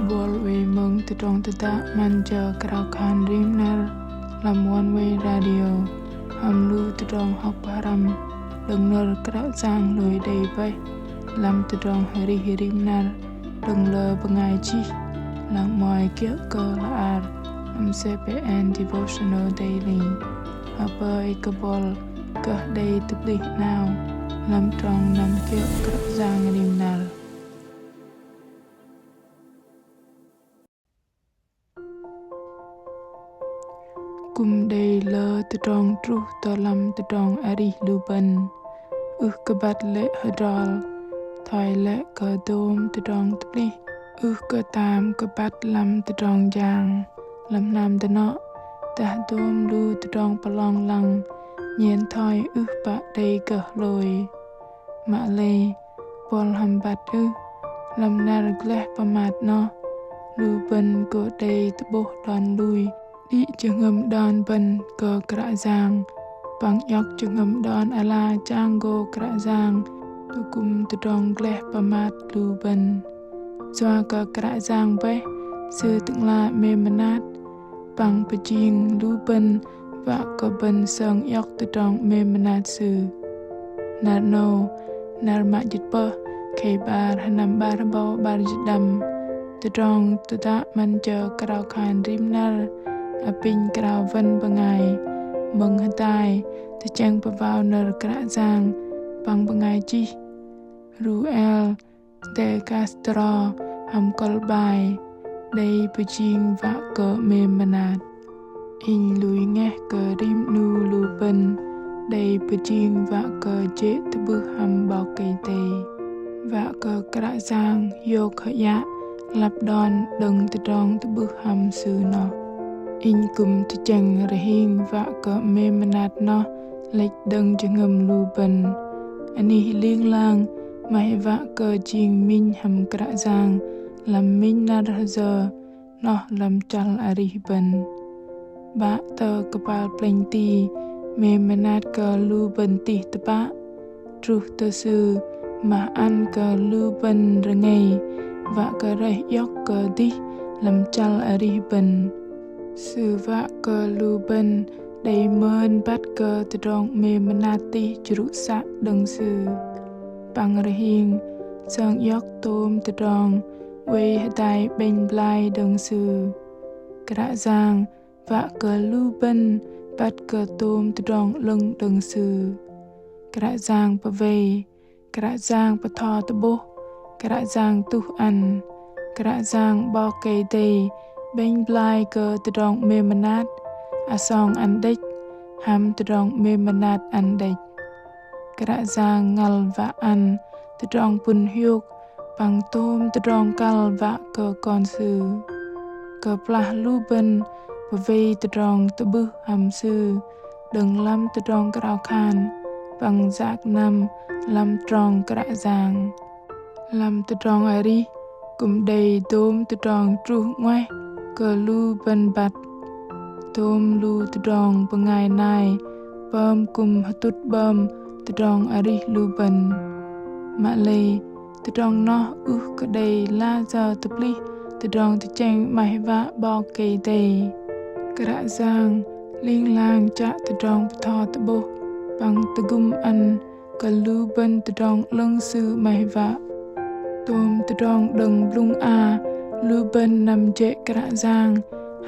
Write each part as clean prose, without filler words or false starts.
bol we mong tutong tuta manja karakan rimnar lam one way radio ham lu tutong hok param đừng nơ krak giang lôi đầy bay lam tutong hari rimnar đừng lơ bengai chi lang moi kia cơ la ar am CPN devotional daily apa ikabol kah day tupli now lam trong nam kia krak giang rimnar. Kum day lơ từ trong tru tơ lam từ trong ari luban kebat lệ hadal thoi lệ cơ dôm từ trong tupli cơ tam kebat lam từ trong giang lam nam từ nọ ta dôm lu từ trong palong lăng nhiên thoi bạ day cơ lôi mạ lê bol ham bat lam nar gleh pamat no luban ko day tbo don lui đi trường ngầm đòn bần cờ kra giang bằng nhóc trường ngầm đòn ala chango kra giang tu kum tu dong gleh pamat lu bần doa cờ kra giang bé sư từng la mê manat bằng pajing lu bần và cờ bần song nhóc tu dong mê manat sư nar no nar ma jit pa kay bar hanam bar bao bar jidam tu dong tu ta man chờ krao khan rim nar apin krao van bangai mừng tai te chang pa vào nở kra giang bằng bangai chi ruel de castro ham kol bai đây pujing và cờ mềm manat in lui nghe cờ rim nu lu ben đây pujing và cờ chế tu bu ham bao cây tê và cờ kra giang yo khaya lap don đừng tu dong tu bu ham sư no in kum tu chang rahing và cờ mê manat no lệch đừng cho ngầm lu bần ani liêng lang mai và cờ chieng minh ham kra giang làm minh nar giờ no làm chal ari bần ba tờ kapal plenty mê manat cờ lu bần ti tapa tru tơ sư mà ăn cờ lu bần rengai và cờ reh yok cờ đi làm chal ari bần sư vạ cờ lu bần đầy mơn bắt cờ từ trong mê manati churu sa đừng sư bằng rahing sang yok tôm từ trong quê tai bên blai đừng sư kra giang vạ cờ lu bần bắt cờ tôm từ trong lưng đừng sư kra giang pa về kra giang pa tho tu bo kra giang tu ăn kra giang bao cây tây bên blai cơ từ trong mê manat asong ăn đích ham từ trong mê manat ăn đích kra giang ngal và ăn từ trong pun hyuk bằng tôm từ trong kal và cơ con sư cơ plah lu ben và về từ trong tu bu ham sư đừng lâm từ trong krao khan bằng giác nam lâm trong kra giang lâm từ trong ari cùng đầy tôm từ trong tru ngoai cờ lu bần bát tôm lu từ trong bengai nai bom kum hatut bom từ trong ari lu bần mạ lê từ trong no cái đầy la giờ tập li từ trong từ chanh mai vạ bao cây tây kra giang liên lang cha từ trong tho từ bo bằng từ gum ăn cờ lu bần từ trong lưng sư mai vạ tôm từ trong đừng lung a lu ben nằm dễ kra giang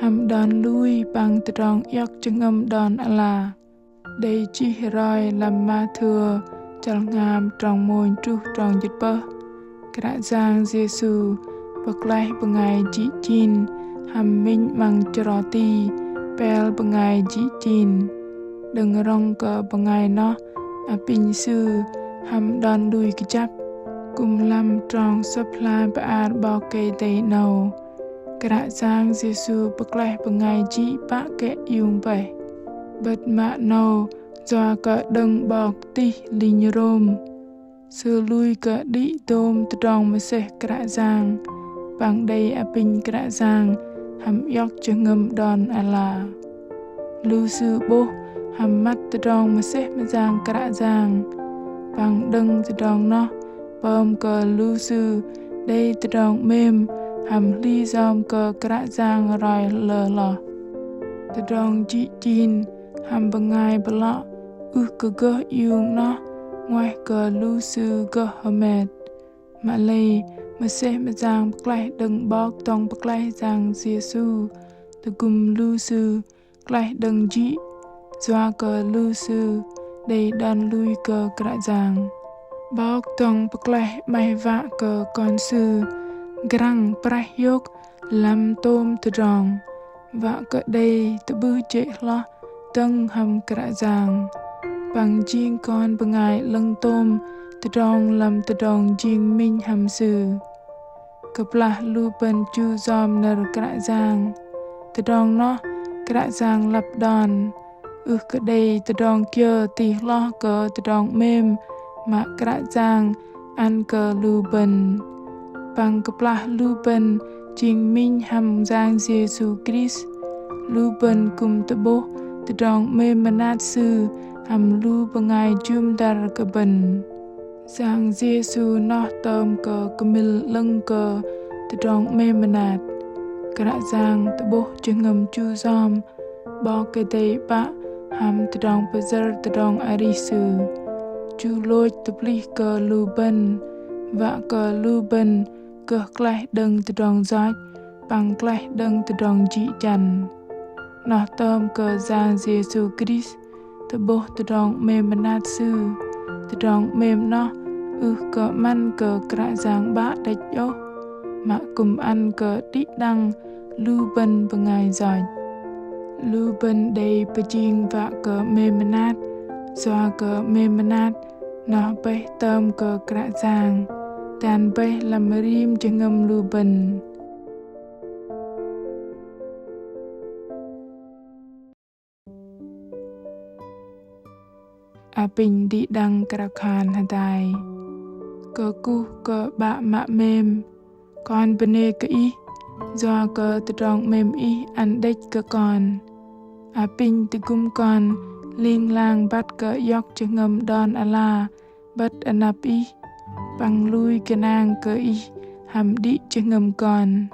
ham đòn lui bằng từ trong yok chừng âm đòn ala đây chi roi làm ma thừa chal ngam trong môi tru trong dịch bơ kra giang Giêsu bậc lai bengai chỉ chin ham minh mang troti pel bengai chỉ chin đừng rong cờ bengai no apin sư ham đòn lui cái chắp cùng làm trong supply ba bao cây tây nâu kra giang Giêsu bậc lai bengai chỉ ba kẹ yung bảy bật mạ nâu do cỡ đừng bọc ti linh rom sư lui cỡ đi tôm từ trong mà se kra giang bằng đây apin kra giang ham yok cho ngâm đòn ala lu sư bố ham mắt từ trong mà se mà giang kra giang bằng đừng từ trong nó bom cờ lưu sư đây từ trong mềm hàm ly dòm cờ krạ giang rồi lờ lọ. Tờ đong chị chín hàm bằng ngài bà lọ cờ gơ yung nó ngoài cờ lưu sư gơ hờ mệt. Mà lây mà xe mà giang bạc lại đừng bọc tông bạc lại giang dìa su. Tờ gùm lưu sư lại đừng chị doa cờ lưu sư đầy đàn lui cờ krạ giang. Bọc tông bạc lại mày vạ cờ con sư grang prahyok làm tôm tờ rong. Vạ cỡ đây tờ bư chế lo tâng hầm krạ giang. Bằng chiên con bằng ngài lưng tôm tờ rong làm tờ rong chiên minh hầm sư. Cập là lưu bần chu dòm nở krạ giang. Tờ rong nó krạ giang lập đòn. Cỡ đây tờ rong kia tì lo cỡ tờ rong mềm mà krạ giang ăn cỡ lưu bần. Bằng cập là lưu bần chiên minh hầm giang Giê-xu Christ. Lưu bần cùng tờ bố tờ rong mềm mà nát sư hàm lưu bằng ngài chum dar cờ bần. Giang Giê-xu nó tôm cờ cờ mil lưng cờ tờ rong mềm mà nát. Krạ giang tờ bố chư ngầm chu dòm bó cây đầy bạ hàm tờ rong bà dơ tờ rong ari sư. Chu lôi tờ bli cờ lưu bần vạ cờ lưu bần cờ klai đừng tờ rong giót bằng klai đừng tờ rong chị chằn. Nó tôm cờ giang Giê-xu Christ tờ bố tờ rong mềm mà nát sư. Tờ rong mềm nó cờ man cờ krạ giang bạ đạch ố mà cùng ăn cờ đít đăng lưu bần bằng ngài giỏi. Lưu bần đầy bà chiên vạ cờ mềm mà nát doa cờ mềm mà nát nó bê tôm cờ krạ giang đàn bê làm rìm cho ngâm lưu bần. Bình đi đăng krạ khan hà đài cờ cu cờ bạ mạ mềm con bê nê cờ ý doa cờ tờ rong mềm ý ăn đếch cờ con. Bình tờ gum con liên lang bắt cờ yóc cho ngâm đòn la bắt nạp ý bằng lui cờ nàng cờ ý hàm đi cho ngâm con.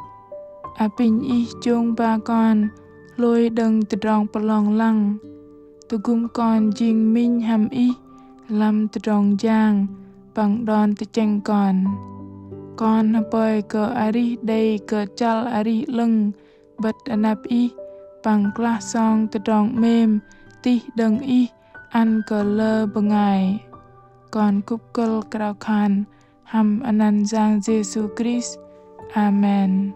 Bình ý chung ba con lôi đừng tờ rong bà lòng lăng. Tờ gum con jing minh hàm ý làm tờ rong giang bằng đòn tờ chanh con. Con bơi cờ ari đầy cờ chal ari lưng bật nạp ý bằng kla song tờ rong mềm ti đừng ý ăn cờ lơ bằng ngài. Con cúp cờ krao khan hàm anan giang Giê-xu Christ. Amen.